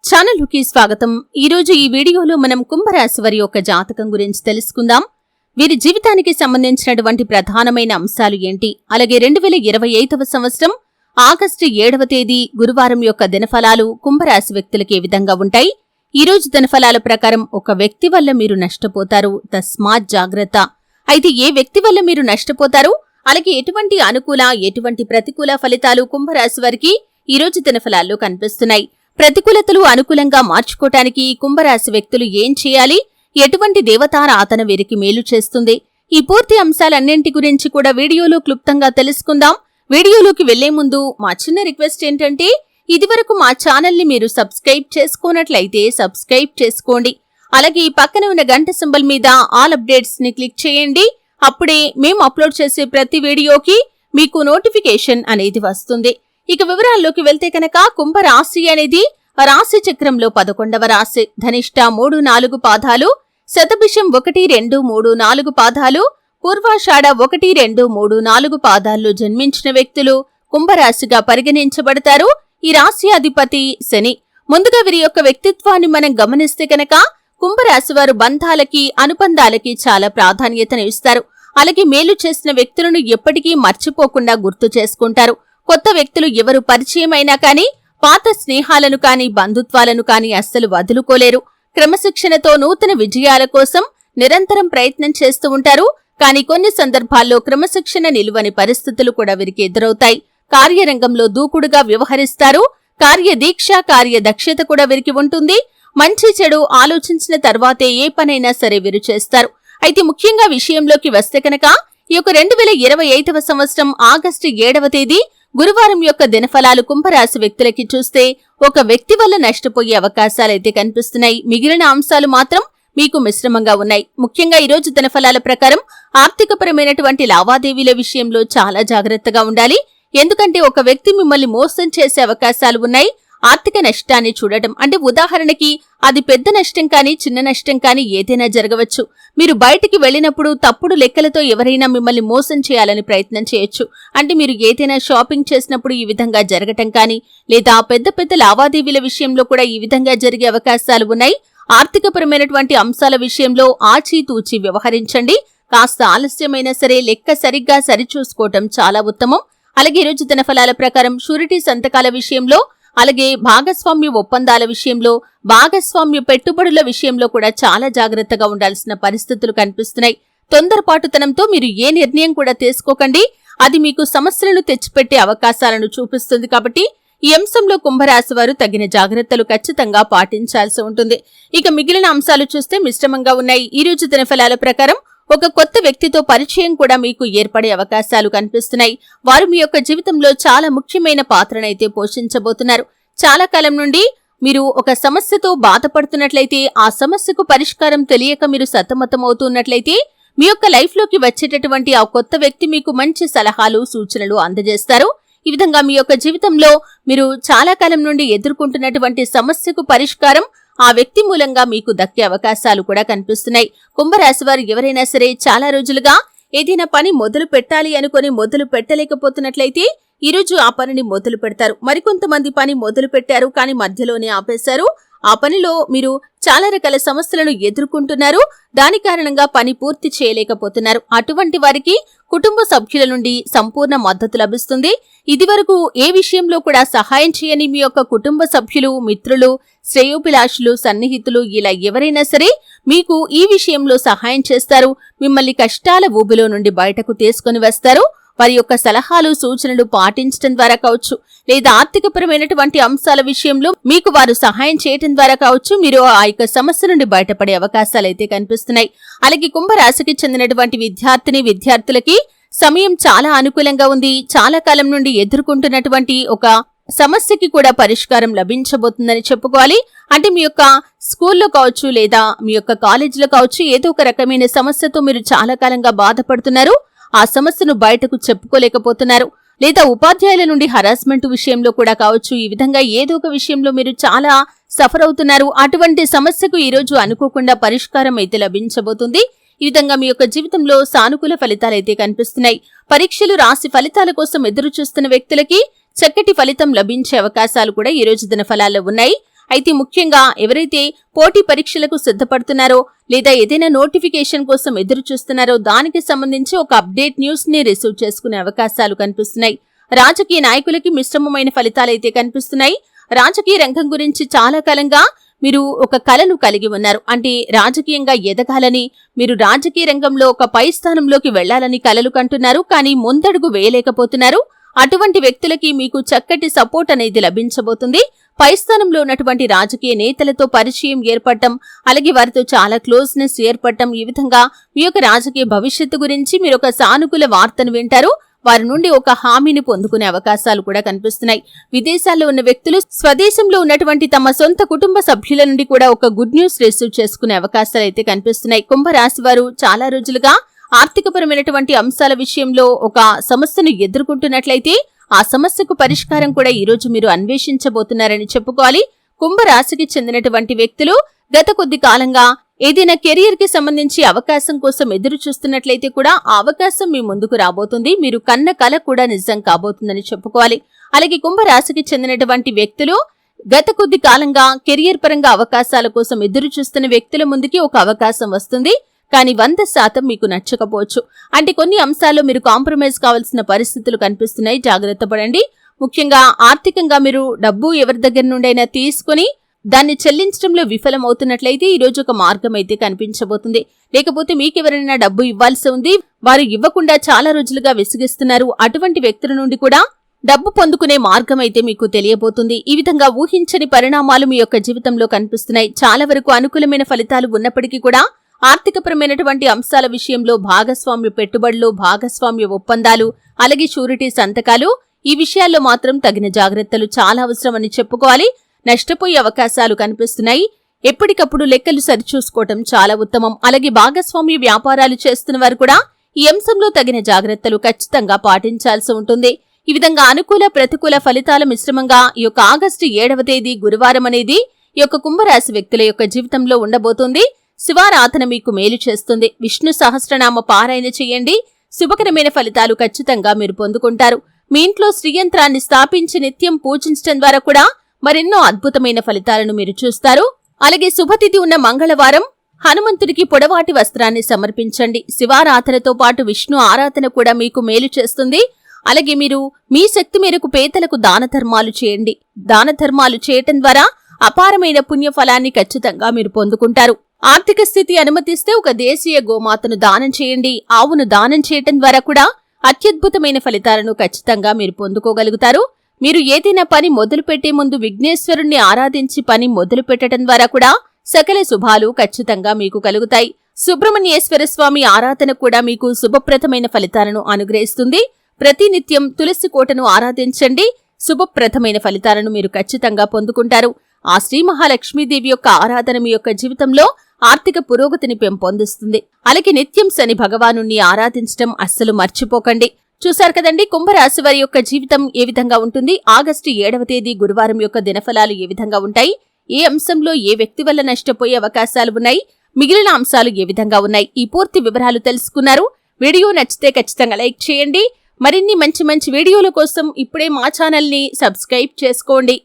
ఛానల్కి స్వాగతం. ఈరోజు ఈ వీడియోలో మనం కుంభరాశి వారి యొక్క జాతకం గురించి తెలుసుకుందాం. వీరి జీవితానికి సంబంధించినటువంటి ప్రధానమైన అంశాలు ఏంటి, అలాగే 2025వ సంవత్సరం ఆగస్టు 7వ తేదీ గురువారం యొక్క దినఫలాలు కుంభరాశి వ్యక్తులకు ఏ విధంగా ఉంటాయి. ఈ రోజు దినఫలాల ప్రకారం ఒక వ్యక్తి వల్ల మీరు నష్టపోతారు, తస్మాత్ జాగ్రత్త. అయితే ఏ వ్యక్తి వల్ల మీరు నష్టపోతారు, అలాగే ఎటువంటి అనుకూల ఎటువంటి ప్రతికూల ఫలితాలు కుంభరాశి వారికి ఈ రోజు దినఫలాల్లో కనిపిస్తున్నాయి. ప్రతికూలతలు అనుకూలంగా మార్చుకోవటానికి కుంభరాశి వ్యక్తులు ఏం చేయాలి, ఎటువంటి దేవతారాధన వీరికి మేలు చేస్తుంది, ఈ పూర్తి అంశాలన్నింటి గురించి కూడా వీడియోలో క్లుప్తంగా తెలుసుకుందాం. వీడియోలోకి వెళ్లే ముందు మా చిన్న రిక్వెస్ట్ ఏంటంటే, ఇదివరకు మా ఛానల్ని మీరు సబ్స్క్రైబ్ చేసుకోనట్లయితే సబ్స్క్రైబ్ చేసుకోండి. అలాగే ఈ పక్కన ఉన్న గంట సింబల్ మీద ఆల్ అప్డేట్స్ ని క్లిక్ చేయండి. అప్పుడే మేము అప్లోడ్ చేసే ప్రతి వీడియోకి మీకు నోటిఫికేషన్ అనేది వస్తుంది. ఇక వివరాల్లోకి వెళ్తే కనుక కుంభరాశి అనేది రాశి చక్రంలో 11వ రాశి. ధనిష్ట 3-4 పాదాలు, శతభిషం 1-2-3-4 పాదాలు, పూర్వాషాఢ 1-2-3-4 పాదాల్లో జన్మించిన వ్యక్తులు కుంభరాశిగా పరిగణించబడతారు. ఈ రాశి అధిపతి శని. ముందుగా వీరి యొక్క వ్యక్తిత్వాన్ని మనం గమనిస్తే కనుక కుంభరాశి వారు బంధాలకి అనుబంధాలకి చాలా ప్రాధాన్యతను ఇస్తారు. అలాగే మేలు చేసిన వ్యక్తులను ఎప్పటికీ మర్చిపోకుండా గుర్తు చేసుకుంటారు. కొత్త వ్యక్తులు ఎవరు పరిచయం అయినా కానీ పాత స్నేహాలను కానీ బంధుత్వాలను కానీ అస్సలు వదులుకోలేరు. క్రమశిక్షణతో నూతన విజయాల కోసం నిరంతరం ప్రయత్నం చేస్తూ ఉంటారు. కానీ కొన్ని సందర్భాల్లో క్రమశిక్షణ నిలువని పరిస్థితులు కూడా వీరికి ఎదురవుతాయి. కార్యరంగంలో దూకుడుగా వ్యవహరిస్తారు. కార్యదీక్ష కార్యదక్షత కూడా వీరికి ఉంటుంది. మంచి చెడు ఆలోచించిన తర్వాతే ఏ పనైనా సరే వీరు చేస్తారు. అయితే ముఖ్యంగా విషయంలోకి వస్తే కనుక ఈ యొక్క 2025వ సంవత్సరం ఆగస్టు 7వ తేదీ గురువారం యొక్క దినఫలాలు కుంభరాశి వ్యక్తులకి చూస్తే ఒక వ్యక్తి వల్ల నష్టపోయే అవకాశాలైతే కనిపిస్తున్నాయి. మిగిలిన అంశాలు మాత్రం మీకు మిశ్రమంగా ఉన్నాయి. ముఖ్యంగా ఈ రోజు దినఫలాల ప్రకారం ఆర్థికపరమైనటువంటి లావాదేవీల విషయంలో చాలా జాగ్రత్తగా ఉండాలి. ఎందుకంటే ఒక వ్యక్తి మిమ్మల్ని మోసం చేసే అవకాశాలు ఉన్నాయి. ఆర్థిక నష్టాన్ని చూడటం అంటే ఉదాహరణకి అది పెద్ద నష్టం కానీ చిన్న నష్టం కానీ ఏదైనా జరగవచ్చు. మీరు బయటికి వెళ్ళినప్పుడు తప్పుడు లెక్కలతో ఎవరైనా మిమ్మల్ని మోసం చేయాలని ప్రయత్నం చేయొచ్చు. అంటే మీరు ఏదైనా షాపింగ్ చేసినప్పుడు ఈ విధంగా జరగటం కానీ, లేదా పెద్ద పెద్ద లావాదేవీల విషయంలో కూడా ఈ విధంగా జరిగే అవకాశాలు ఉన్నాయి. ఆర్థికపరమైనటువంటి అంశాల విషయంలో ఆచితూచి వ్యవహరించండి. కాస్త ఆలస్యమైనా సరే లెక్క సరిగ్గా సరిచూసుకోవటం చాలా ఉత్తమం. అలాగే ఈరోజు దినఫలాల ప్రకారం షూరిటీ సంతకాల విషయంలో, అలాగే భాగస్వామ్య ఒప్పందాల విషయంలో, భాగస్వామ్య పెట్టుబడుల విషయంలో కూడా చాలా జాగ్రత్తగా ఉండాల్సిన పరిస్థితులు కనిపిస్తున్నాయి. తొందరపాటుతనంతో మీరు ఏ నిర్ణయం కూడా తీసుకోకండి. అది మీకు సమస్యలను తెచ్చిపెట్టే అవకాశాలను చూపిస్తుంది. కాబట్టి ఈ అంశంలో కుంభరాశి వారు తగిన జాగ్రత్తలు ఖచ్చితంగా పాటించాల్సి ఉంటుంది. ఇక మిగిలిన అంశాలు చూస్తే మిశ్రమంగా ఉన్నాయి. ఈ రోజు దినఫలాల ప్రకారం ఒక కొత్త వ్యక్తితో పరిచయం కూడా మీకు ఏర్పడే అవకాశాలు కనిపిస్తున్నాయి. వారు మీ యొక్క జీవితంలో చాలా ముఖ్యమైన పాత్రనైతే పోషించబోతున్నారు. చాలా కాలం నుండి మీరు ఒక సమస్యతో బాధపడుతున్నట్లయితే, ఆ సమస్యకు పరిష్కారం తెలియక మీరు సతమతమవుతున్నట్లయితే, మీ యొక్క లైఫ్ లోకి వచ్చేటటువంటి ఆ కొత్త వ్యక్తి మీకు మంచి సలహాలు సూచనలు అందజేస్తారు. ఈ విధంగా మీ యొక్క జీవితంలో మీరు చాలా కాలం నుండి ఎదుర్కొంటున్నటువంటి సమస్యకు పరిష్కారం ఆ వ్యక్తి మూలంగా మీకు దక్కే అవకాశాలు కూడా కనిపిస్తున్నాయి. కుంభరాశి వారు ఎవరైనా సరే చాలా రోజులుగా ఏదైనా పని మొదలు పెట్టాలి అనుకుని మొదలు పెట్టలేకపోతున్నట్లయితే ఈ రోజు ఆ పనిని మొదలు పెడతారు. మరికొంతమంది పని మొదలు పెట్టారు కానీ మధ్యలోనే ఆపేశారు. ఆ పనిలో మీరు చాలా రకాల సమస్యలను ఎదుర్కొంటున్నారు. దాని కారణంగా పని పూర్తి చేయలేకపోతున్నారు. అటువంటి వారికి కుటుంబ సభ్యుల నుండి సంపూర్ణ మద్దతు లభిస్తుంది. ఇదివరకు ఏ విషయంలో కూడా సహాయం చేయని మీ యొక్క కుటుంబ సభ్యులు, మిత్రులు, శ్రేయోభిలాషులు, సన్నిహితులు ఇలా ఎవరైనా సరే మీకు ఈ విషయంలో సహాయం చేస్తారు. మిమ్మల్ని కష్టాల ఊబిలో నుండి బయటకు తీసుకుని వస్తారు. వారి యొక్క సలహాలు సూచనలు పాటించడం ద్వారా కావచ్చు, లేదా ఆర్థికపరమైనటువంటి అంశాల విషయంలో మీకు వారు సహాయం చేయడం ద్వారా కావచ్చు, మీరు ఆ యొక్క సమస్య నుండి బయటపడే అవకాశాలైతే కనిపిస్తున్నాయి. అలాగే కుంభరాశికి చెందినటువంటి విద్యార్థులకి సమయం చాలా అనుకూలంగా ఉంది. చాలా కాలం నుండి ఎదుర్కొంటున్నటువంటి ఒక సమస్యకి కూడా పరిష్కారం లభించబోతుందని చెప్పుకోవాలి. అంటే మీ యొక్క స్కూల్లో కావచ్చు, లేదా మీ యొక్క కాలేజీలో కావచ్చు, ఏదో ఒక రకమైన సమస్యతో మీరు చాలా కాలంగా బాధపడుతున్నారు. ఆ సమస్యను బయటకు చెప్పుకోలేకపోతున్నారు. లేదా ఉపాధ్యాయుల నుండి హరాస్మెంట్ విషయంలో కూడా కావచ్చు, ఈ విధంగా ఏదో ఒక విషయంలో మీరు చాలా సఫర్ అవుతున్నారు. అటువంటి సమస్యకు ఈ రోజు అనుకోకుండా పరిష్కారం అయితే లభించబోతుంది. ఈ విధంగా మీ యొక్క జీవితంలో సానుకూల ఫలితాలైతే కనిపిస్తున్నాయి. పరీక్షలు రాసి ఫలితాల కోసం ఎదురు చూస్తున్న వ్యక్తులకి చక్కటి ఫలితం లభించే అవకాశాలు కూడా ఈ రోజు దినఫలాల్లో ఉన్నాయి. అయితే ముఖ్యంగా ఎవరైతే పోటీ పరీక్షలకు సిద్ధపడుతున్నారో లేదా ఏదైనా నోటిఫికేషన్ కోసం ఎదురు చూస్తున్నారో దానికి సంబంధించి ఒక అప్డేట్ న్యూస్ ని రిసీవ్ చేసుకునే అవకాశాలు కనిపిస్తున్నాయి. రాజకీయ నాయకులకి మిశ్రమమైన ఫలితాలైతే కనిపిస్తున్నాయి. రాజకీయ రంగం గురించి చాలా కాలంగా మీరు ఒక కలను కలిగి ఉన్నారు. అంటే రాజకీయంగా ఎదగాలని, మీరు రాజకీయ రంగంలో ఒక పై స్థానంలోకి వెళ్లాలని కలలు కంటున్నారు. కానీ ముందడుగు వేయలేకపోతున్నారు. అటువంటి వ్యక్తులకి మీకు చక్కటి సపోర్ట్ అనేది లభించబోతుంది. పై స్థానంలో ఉన్నటువంటి రాజకీయ నేతలతో పరిచయం ఏర్పడటం, అలాగే వారితో చాలా క్లోజ్నెస్ ఏర్పడటం, ఈ విధంగా మీ యొక్క రాజకీయ భవిష్యత్తు గురించి మీరు ఒక సానుకూల వార్తను వింటారు. వారి నుండి ఒక హామీని పొందుకునే అవకాశాలు కూడా కనిపిస్తున్నాయి. విదేశాల్లో ఉన్న వ్యక్తులు స్వదేశంలో ఉన్నటువంటి తమ సొంత కుటుంబ సభ్యుల నుండి కూడా ఒక గుడ్ న్యూస్ రిసీవ్ చేసుకునే అవకాశాలు అయితే కనిపిస్తున్నాయి. కుంభరాశి వారు చాలా రోజులుగా ఆర్థికపరమైనటువంటి అంశాల విషయంలో ఒక సమస్యను ఎదుర్కొంటున్నట్లయితే ఆ సమస్యకు పరిష్కారం కూడా ఈ రోజు మీరు అన్వేషించబోతున్నారని చెప్పుకోవాలి. కుంభరాశికి చెందినటువంటి వ్యక్తులు గత కొద్ది కాలంగా ఏదైనా కెరియర్ కి సంబంధించి అవకాశం కోసం ఎదురు చూస్తున్నట్లయితే కూడా ఆ అవకాశం మీ ముందుకు రాబోతుంది. మీరు కన్న కల కూడా నిజం కాబోతుందని చెప్పుకోవాలి. అలాగే కుంభరాశికి చెందినటువంటి వ్యక్తులు గత కొద్ది కాలంగా కెరియర్ పరంగా అవకాశాల కోసం ఎదురు చూస్తున్న వ్యక్తుల ముందుకి ఒక అవకాశం వస్తుంది. కానీ 100% మీకు నచ్చకపోవచ్చు. అంటే కొన్ని అంశాల్లో మీరు కాంప్రమైజ్ కావాల్సిన పరిస్థితులు కనిపిస్తున్నాయి. జాగ్రత్త పడండి. ముఖ్యంగా ఆర్థికంగా మీరు డబ్బు ఎవరి దగ్గర నుండైనా తీసుకుని దాన్ని చెల్లించడంలో విఫలమవుతున్నట్లయితే ఈ రోజు ఒక మార్గం అయితే కనిపించబోతుంది. లేకపోతే మీకెవరైనా డబ్బు ఇవ్వాల్సి ఉంది, వారు ఇవ్వకుండా చాలా రోజులుగా విసిగిస్తున్నారు. అటువంటి వ్యక్తుల నుండి కూడా డబ్బు పొందుకునే మార్గం అయితే మీకు తెలియబోతుంది. ఈ విధంగా ఊహించని పరిణామాలు మీ యొక్క జీవితంలో కనిపిస్తున్నాయి. చాలా వరకు అనుకూలమైన ఫలితాలు ఉన్నప్పటికీ కూడా ఆర్థికపరమైనటువంటి అంశాల విషయంలో భాగస్వామ్య పెట్టుబడులు, భాగస్వామ్య ఒప్పందాలు, అలాగే షూరిటీ సంతకాలు, ఈ విషయాల్లో మాత్రం తగిన జాగ్రత్తలు చాలా అవసరమని చెప్పుకోవాలి. నష్టపోయే అవకాశాలు కనిపిస్తున్నాయి. ఎప్పటికప్పుడు లెక్కలు సరిచూసుకోవటం చాలా ఉత్తమం. అలాగే భాగస్వామ్య వ్యాపారాలు చేస్తున్న వారు కూడా ఈ అంశంలో తగిన జాగ్రత్తలు ఖచ్చితంగా పాటించాల్సి ఉంటుంది. ఈ విధంగా అనుకూల ప్రతికూల ఫలితాల మిశ్రమంగా ఈ యొక్క ఆగస్టు 7వ తేదీ గురువారం అనేది ఈ యొక్క కుంభరాశి వ్యక్తుల యొక్క జీవితంలో ఉండబోతుంది. శివారాధన మీకు మేలు చేస్తుంది. విష్ణు సహస్రనామ పారాయణ చేయండి. శుభకరమైన ఫలితాలు ఖచ్చితంగా మీరు పొందుకుంటారు. మీ ఇంట్లో శ్రీయంత్రాన్ని స్థాపించి నిత్యం పూజించడం ద్వారా కూడా మరెన్నో అద్భుతమైన ఫలితాలను మీరు చూస్తారు. అలాగే శుభతిథి ఉన్న మంగళవారం హనుమంతుడికి పొడవాటి వస్త్రాన్ని సమర్పించండి. శివారాధనతో పాటు విష్ణు ఆరాధన కూడా మీకు మేలు చేస్తుంది. అలాగే మీరు మీ శక్తి మేరకు పేదలకు దాన ధర్మాలు చేయండి. దాన ధర్మాలు చేయటం ద్వారా అపారమైన పుణ్యఫలాన్ని ఖచ్చితంగా మీరు పొందుకుంటారు. ఆర్థిక స్థితి అనుమతిస్తే ఒక దేశీయ గోమాతను దానం చేయండి. ఆవును దానం చేయటం ద్వారా కూడా అత్యద్భుతమైన ఫలితాలను ఖచ్చితంగా మీరు పొందుకోగలుగుతారు. మీరు ఏదైనా పని మొదలుపెట్టే ముందు విఘ్నేశ్వరుణ్ణి ఆరాధించి పని మొదలు పెట్టడం ద్వారా కూడా సకల శుభాలు ఖచ్చితంగా మీకు కలుగుతాయి. సుబ్రహ్మణ్యేశ్వర స్వామి ఆరాధన కూడా మీకు శుభప్రదమైన ఫలితాలను అనుగ్రహిస్తుంది. ప్రతినిత్యం తులసి కోటను ఆరాధించండి. శుభప్రదమైన ఫలితాలను మీరు ఖచ్చితంగా పొందుకుంటారు. ఆ శ్రీ మహాలక్ష్మీదేవి యొక్క ఆరాధన మీ యొక్క జీవితంలో ఆర్థిక పురోగతిని పెంపొందిస్తుంది. అలాగే నిత్యం శని భగవానుణ్ణి ఆరాధించడం అస్సలు మర్చిపోకండి. చూశారు కదండి కుంభరాశి వారి యొక్క జీవితం ఏ విధంగా ఉంటుంది. ఆగస్టు 7వ తేదీ గురువారం యొక్క దినఫలాలు ఏ విధంగా ఉంటాయి, ఏ అంశంలో ఏ వ్యక్తి వల్ల నష్టపోయే అవకాశాలు ఉన్నాయి, మిగిలిన అంశాలు ఏ విధంగా ఉన్నాయి, ఈ పూర్తి వివరాలు తెలుసుకున్నారు. వీడియో నచ్చితే ఖచ్చితంగా లైక్ చేయండి. మరిన్ని మంచి మంచి వీడియోల కోసం ఇప్పుడే మా ఛానల్ని సబ్స్క్రైబ్ చేసుకోండి.